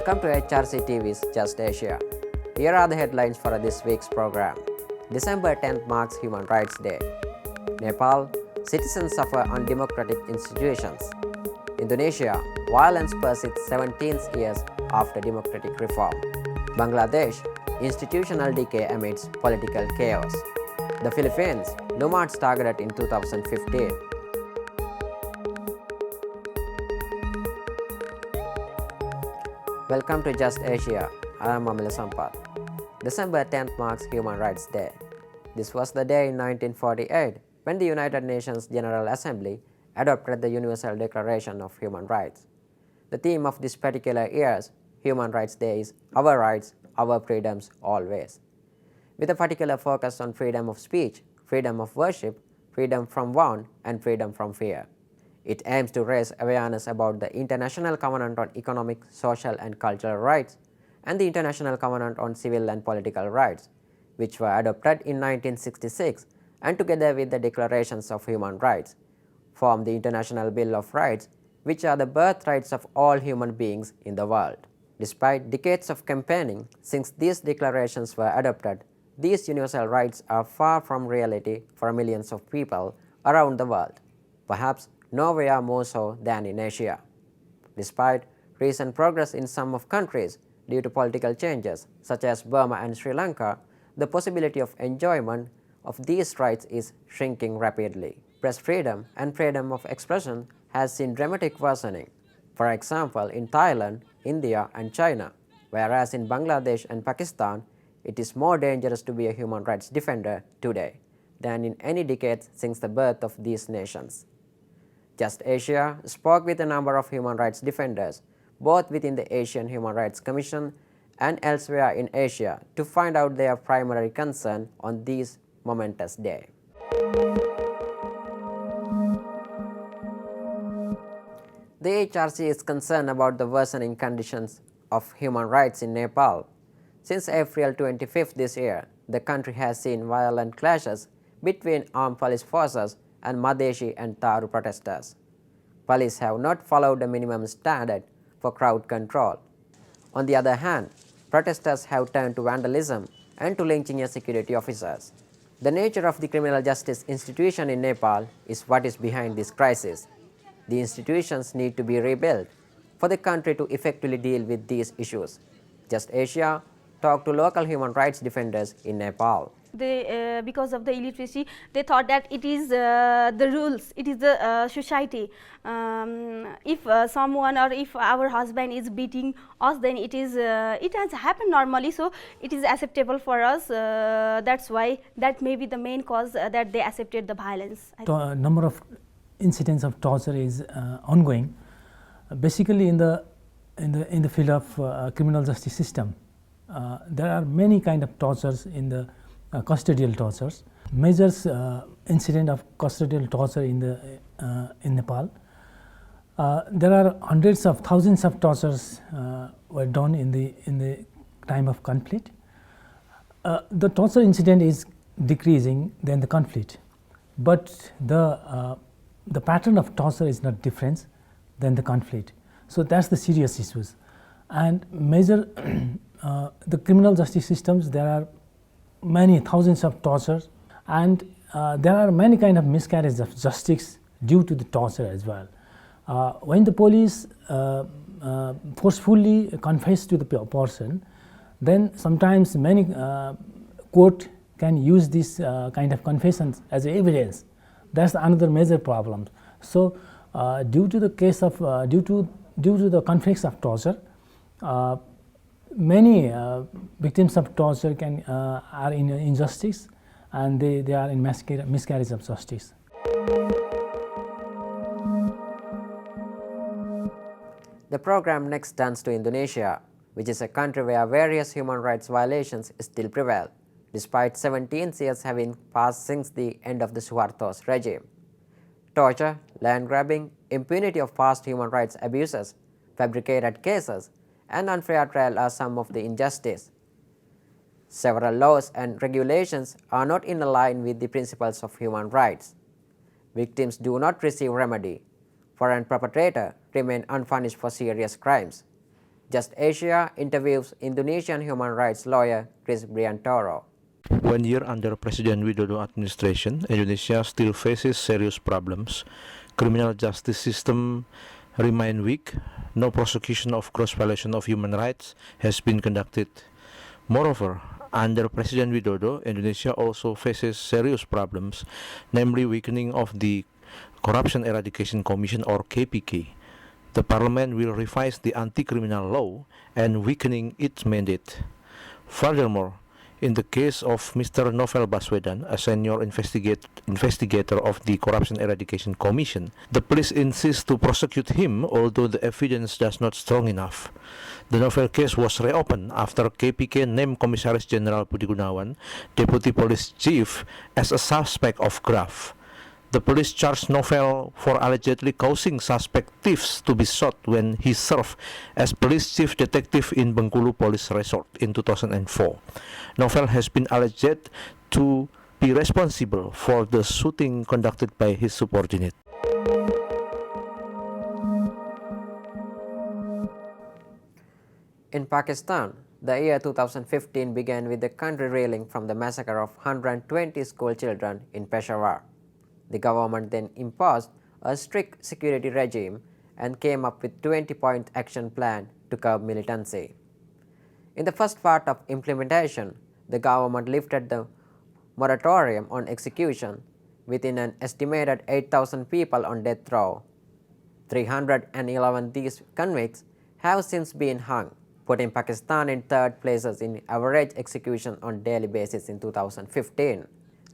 Welcome to AHRC TV's Just Asia. Here are the headlines for this week's program. December 10th marks Human Rights Day. Nepal, citizens suffer undemocratic institutions. Indonesia, violence persists 17 years after democratic reform. Bangladesh, institutional decay amidst political chaos. The Philippines, nomads targeted in 2015. Welcome to Just Asia. I am Amila Sampath. December 10th marks Human Rights Day. This was the day in 1948 when the United Nations General Assembly adopted the Universal Declaration of Human Rights. The theme of this particular year's Human Rights Day is Our Rights, Our Freedoms, Always, with a particular focus on freedom of speech, freedom of worship, freedom from want, and freedom from fear. It aims to raise awareness about the International Covenant on Economic, Social, and Cultural Rights and the International Covenant on Civil and Political Rights, which were adopted in 1966 and together with the Declarations of Human Rights, form the International Bill of Rights, which are the birthrights of all human beings in the world. Despite decades of campaigning since these declarations were adopted, these universal rights are far from reality for millions of people around the world, perhaps nowhere more so than in Asia. Despite recent progress in some of countries due to political changes such as Burma and Sri Lanka, the possibility of enjoyment of these rights is shrinking rapidly. Press freedom and freedom of expression has seen dramatic worsening, for example in Thailand, India and China, whereas in Bangladesh and Pakistan, it is more dangerous to be a human rights defender today than in any decade since the birth of these nations. Just Asia spoke with a number of human rights defenders, both within the Asian Human Rights Commission and elsewhere in Asia, to find out their primary concern on this momentous day. The AHRC is concerned about the worsening conditions of human rights in Nepal. Since April 25th this year, the country has seen violent clashes between armed police forces and Madeshi and Tharu protesters. Police have not followed the minimum standard for crowd control. On the other hand, protesters have turned to vandalism and to lynching security officers. The nature of the criminal justice institution in Nepal is what is behind this crisis. The institutions need to be rebuilt for the country to effectively deal with these issues. Just Asia talked to local human rights defenders in Nepal. Because of the illiteracy, they thought that it is the rules, it is the society. If someone or if our husband is beating us, then it has happened normally, so it is acceptable for us. That's why that may be the main cause that they accepted the violence. The number of incidents of torture is ongoing. Basically, in the field of criminal justice system, there are many kind of tortures in the custodial tortures. Major incident of custodial torture in Nepal. There are hundreds of thousands of tortures were done in the time of conflict. The torture incident is decreasing than the conflict, but the pattern of torture is not different than the conflict. So that's the serious issues. And major the criminal justice systems, there are many thousands of tortures, and there are many kind of miscarriages of justice due to the torture as well. When the police forcefully confess to the person, then sometimes many court can use this kind of confessions as evidence. That's another major problem. So due to the case of due to the conflicts of torture, many victims of torture are in injustice, and they are in miscarriage of justice. The program next turns to Indonesia, which is a country where various human rights violations still prevail, despite 17 years having passed since the end of the Soeharto's regime. Torture, land grabbing, impunity of past human rights abuses, fabricated cases, and unfair trial are some of the injustice. Several laws and regulations are not in line with the principles of human rights. Victims do not receive remedy, for a perpetrator remain unpunished for serious crimes. Just Asia interviews Indonesian human rights lawyer Tharu. 1 year under President Widodo administration, Indonesia still faces serious problems. Criminal justice system remain weak. No prosecution of gross violation of human rights has been conducted. Moreover, under President Widodo, Indonesia also faces serious problems, namely weakening of the Corruption Eradication Commission or KPK. The parliament will revise the anti-criminal law and weakening its mandate. Furthermore, in the case of Mr. Novel Baswedan, a senior investigator of the Corruption Eradication Commission, the police insist to prosecute him although the evidence does not strong enough. The Novel case was reopened after KPK named Commissaris General Budi Gunawan, Deputy Police Chief, as a suspect of graft. The police charged Novel for allegedly causing suspect thieves to be shot when he served as police chief detective in Bengkulu Police Resort in 2004. Novel has been alleged to be responsible for the shooting conducted by his subordinate. In Pakistan, the year 2015 began with the country reeling from the massacre of 120 school children in Peshawar. The government then imposed a strict security regime and came up with 20-point action plan to curb militancy. In the first part of implementation, the government lifted the moratorium on execution within an estimated 8,000 people on death row. 311 these convicts have since been hung, putting Pakistan in third places in average execution on daily basis in 2015.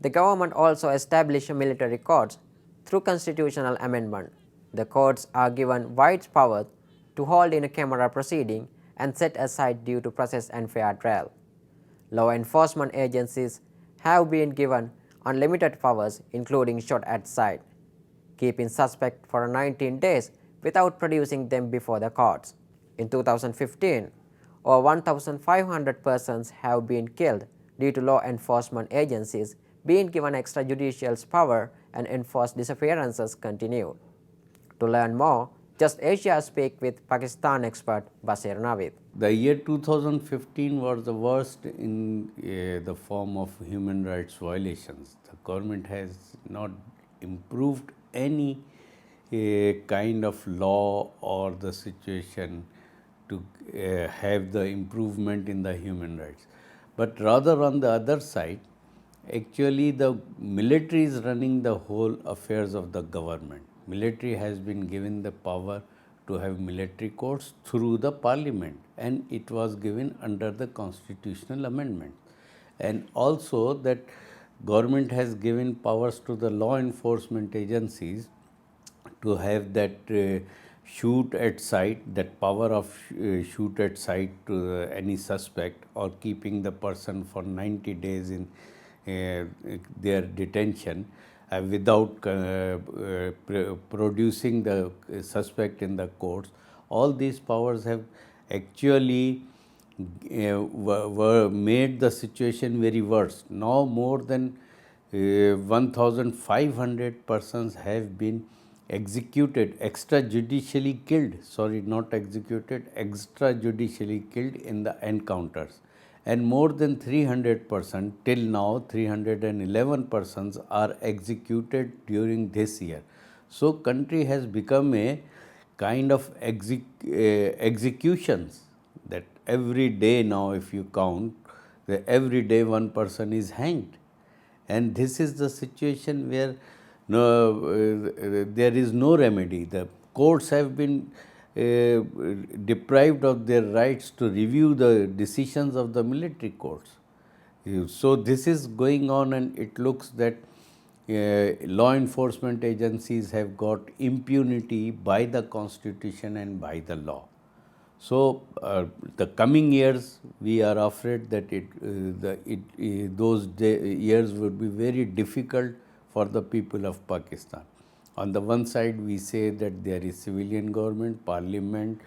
The government also established military courts through constitutional amendment. The courts are given wide powers to hold in-camera proceeding and set aside due to process and fair trial. Law enforcement agencies have been given unlimited powers, including shot at sight, keeping suspects for 19 days without producing them before the courts. In 2015, over 1,500 persons have been killed due to law enforcement agencies being given extrajudicial power and enforced disappearances continued. To learn more, Just Asia speak with Pakistan expert Basir Navid. The year 2015 was the worst in the form of human rights violations. The government has not improved any kind of law or the situation to have the improvement in the human rights. But rather on the other side, actually the military is running the whole affairs of the government. Military has been given the power to have military courts through the parliament, and it was given under the constitutional amendment. And also that government has given powers to the law enforcement agencies to have that shoot at sight, that power of shoot at sight to any suspect, or keeping the person for 90 days in their detention without producing the suspect in the courts. All these powers have actually were made the situation very worse. Now more than 1,500 persons have been executed, extrajudicially killed, sorry, not executed, extrajudicially killed in the encounters. And more than 300 persons, till now 311 persons are executed during this year. So country has become a kind of executions, that every day now if you count, every day one person is hanged. And this is the situation where there is no remedy. The courts have been deprived of their rights to review the decisions of the military courts. So this is going on, and it looks that law enforcement agencies have got impunity by the constitution and by the law. So the coming years, we are afraid that those years would be very difficult for the people of Pakistan. On the one side, we say that there is civilian government, parliament,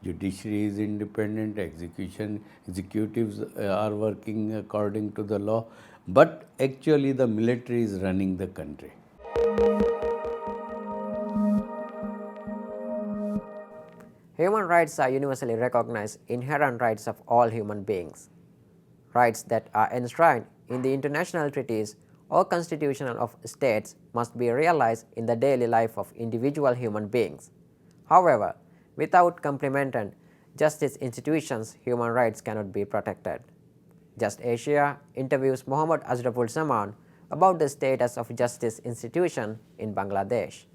judiciary is independent, executives are working according to the law, but actually the military is running the country. Human rights are universally recognized inherent rights of all human beings. Rights that are enshrined in the international treaties or constitution of states must be realized in the daily life of individual human beings. However, without complemented justice institutions, human rights cannot be protected. Just Asia interviews Mohammad Ashraful Zaman about the status of justice institution in Bangladesh.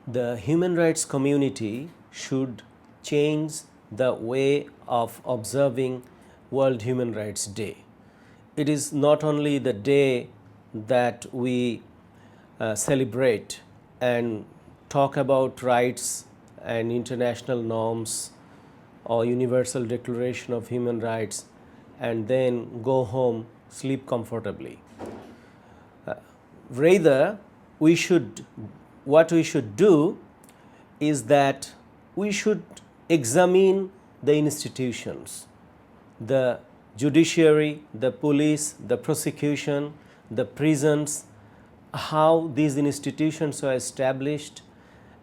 The human rights community should change the way of observing World Human Rights Day. It is not only the day that we celebrate and talk about rights and international norms or Universal Declaration of Human Rights and then go home, sleep comfortably. Rather, what we should do is that we should examine the institutions, the judiciary, the police, the prosecution, the prisons, how these institutions are established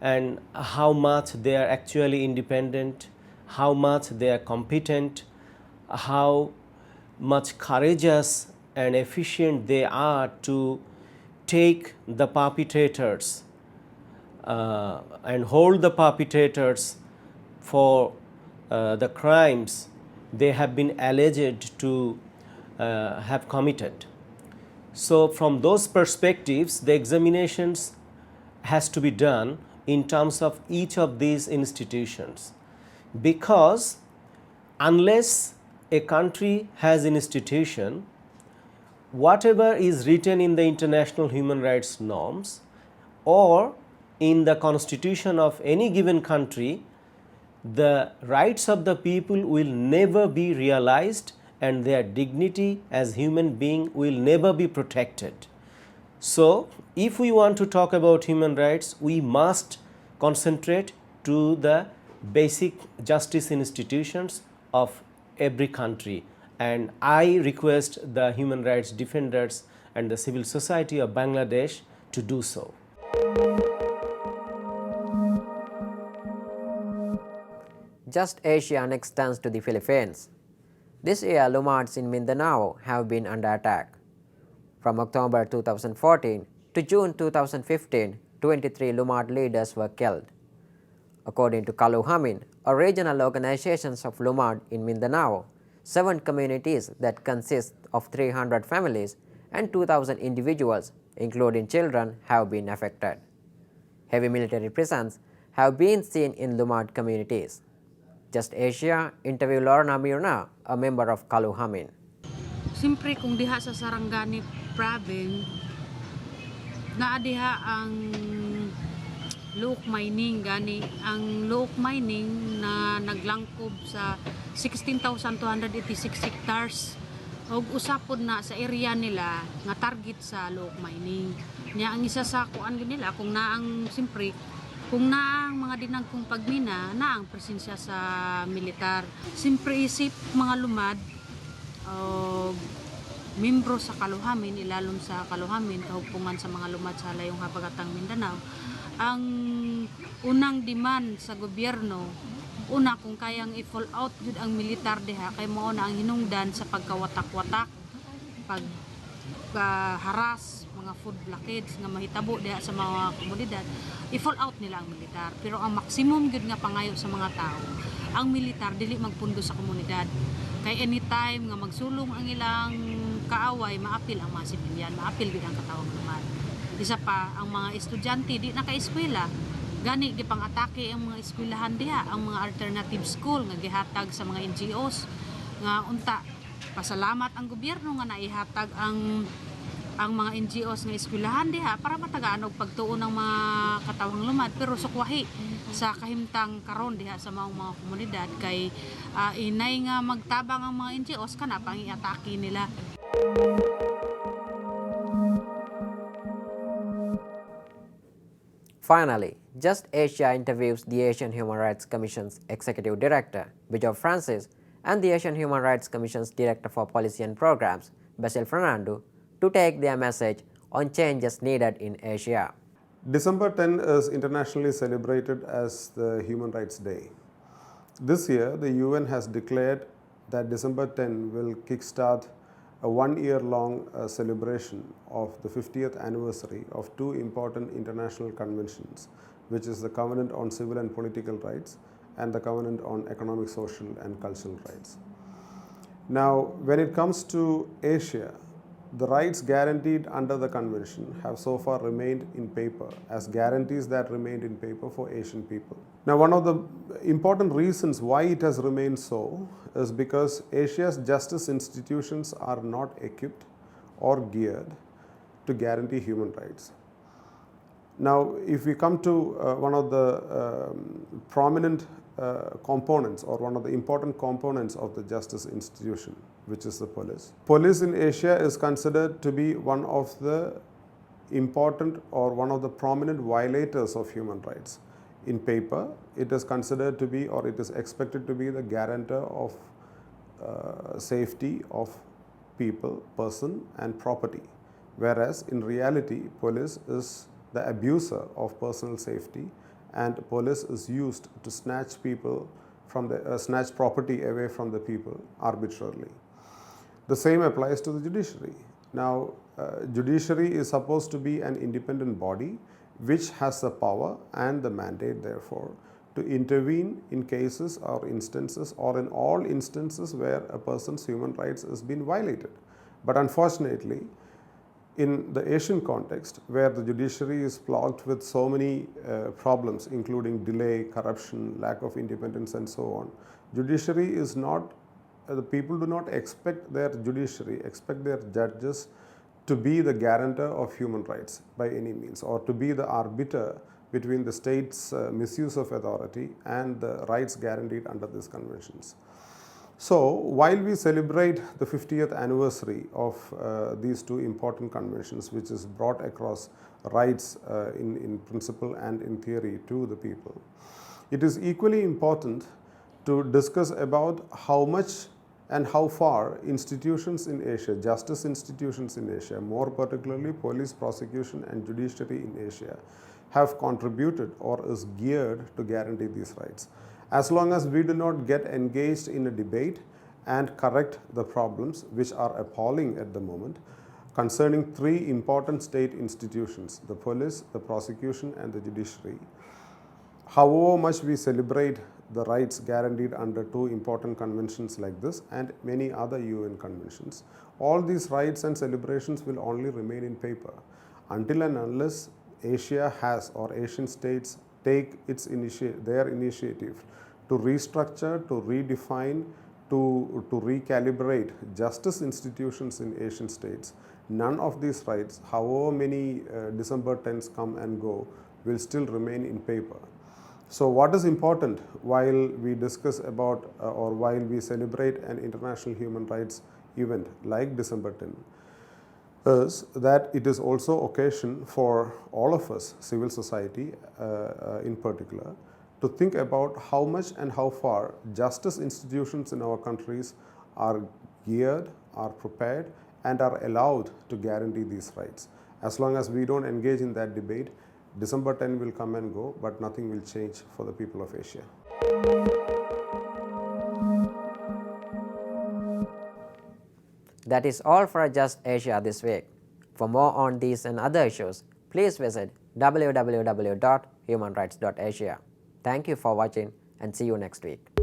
and how much they are actually independent, how much they are competent, how much courageous and efficient they are to take the perpetrators and hold the perpetrators for the crimes they have been alleged to have committed. So from those perspectives, the examinations has to be done in terms of each of these institutions, because unless a country has an institution, whatever is written in the international human rights norms or in the constitution of any given country, the rights of the people will never be realized and their dignity as human being will never be protected. So, if we want to talk about human rights, we must concentrate to the basic justice institutions of every country, and I request the human rights defenders and the civil society of Bangladesh to do so. Just Asia next turns to the Philippines. This year, Lumads in Mindanao have been under attack. From October 2014 to June 2015, 23 Lumad leaders were killed. According to Kaluhamin, a regional organization of Lumad in Mindanao, 7 communities that consist of 300 families and 2,000 individuals, including children, have been affected. Heavy military presence have been seen in Lumad communities. Just Asia interviewed Lorna Mirna, a member of Kaluhamin. Siyempre kung diha sa Sarangani province, naa diha ang look mining gani. Ang look mining na naglangkob sa 16,286 hectares og usapod na sa area nila nga target sa look mining. Nya ang isa sa kuan nila kung naang siyempre kung naang mga dinagkong pagmina, naang presensya sa militar. Siyempre isip mga lumad, membro sa Kaluhamin, ilalom sa Kaluhamin, kahupungan sa mga lumad sa layong habagatang Mindanao, ang unang demand sa gobyerno, una kung kayang i-fall out yun ang militar diha, kay mo na ang hinungdan sa pagkawatak-watak, pagharas, mga food blockades nga mahitabo diha sa mga komunidad, i-fall out nila ang militar. Pero ang maximum gyud nga pangayo sa mga tao, ang militar dili magpundo sa komunidad. Kay anytime nga magsulong ang ilang kaaway, maapil ang mga sibilyan, maapil gyud ang katawang lumad. Isa pa, ang mga estudyante di naka-eskwela, gani di pang atake ang mga eskwelahan diha, ang mga alternative school nga gihatag sa mga NGOs nga unta. Pasalamat ang gobyerno nga naihatag ang mga NGOs nga eskwelahan diha para matagaan og pagtuon ng mga katawang lumad, pero sukwahi sa kahimtang karon diha sa mga komunidad kay inay nga magtabang ang mga NGOs kana pang iatake nila. Finally, Just Asia interviews the Asian Human Rights Commission's Executive Director, Bijoy Francis, and the Asian Human Rights Commission's Director for Policy and Programs, Basil Fernando, to take their message on changes needed in Asia. December 10 is internationally celebrated as the Human Rights Day. This year, the UN has declared that December 10 will kickstart a one-year-long celebration of the 50th anniversary of two important international conventions, which is the Covenant on Civil and Political Rights and the Covenant on Economic, Social and Cultural Rights. Now, when it comes to Asia, the rights guaranteed under the convention have so far remained in paper as guarantees that remained in paper for Asian people. Now, one of the important reasons why it has remained so is because Asia's justice institutions are not equipped or geared to guarantee human rights. Now, if we come to one of the prominent components or one of the important components of the justice institution, which is the police. Police in Asia is considered to be one of the important or one of the prominent violators of human rights. In paper, it is considered to be or it is expected to be the guarantor of safety of people, person and property, whereas in reality, police is the abuser of personal safety and police is used to snatch people from the snatch property away from the people arbitrarily. The same applies to the judiciary. Now, judiciary is supposed to be an independent body which has the power and the mandate, therefore, to intervene in cases or instances or in all instances where a person's human rights has been violated. But unfortunately, in the Asian context, where the judiciary is plagued with so many problems, including delay, corruption, lack of independence and so on, judiciary is not, the people do not expect their judiciary, expect their judges to be the guarantor of human rights by any means or to be the arbiter between the state's misuse of authority and the rights guaranteed under these conventions. So, while we celebrate the 50th anniversary of these two important conventions, which is brought across rights in principle and in theory to the people, it is equally important to discuss about how much and how far institutions in Asia, justice institutions in Asia, more particularly police, prosecution and judiciary in Asia, have contributed or is geared to guarantee these rights. As long as we do not get engaged in a debate and correct the problems which are appalling at the moment concerning three important state institutions, the police, the prosecution and the judiciary, however much we celebrate the rights guaranteed under two important conventions like this and many other UN conventions, all these rights and celebrations will only remain in paper until and unless Asia has or Asian states take their initiative to restructure, to redefine, to recalibrate justice institutions in Asian states. None of these rights, however many December 10s come and go, will still remain in paper. So what is important while we discuss about or while we celebrate an international human rights event like December 10 is that it is also occasion for all of us, civil society in particular, to think about how much and how far justice institutions in our countries are geared, are prepared and are allowed to guarantee these rights. As long as we don't engage in that debate, December 10 will come and go, but nothing will change for the people of Asia. That is all for Just Asia this week. For more on these and other issues, please visit www.humanrights.asia. Thank you for watching and see you next week.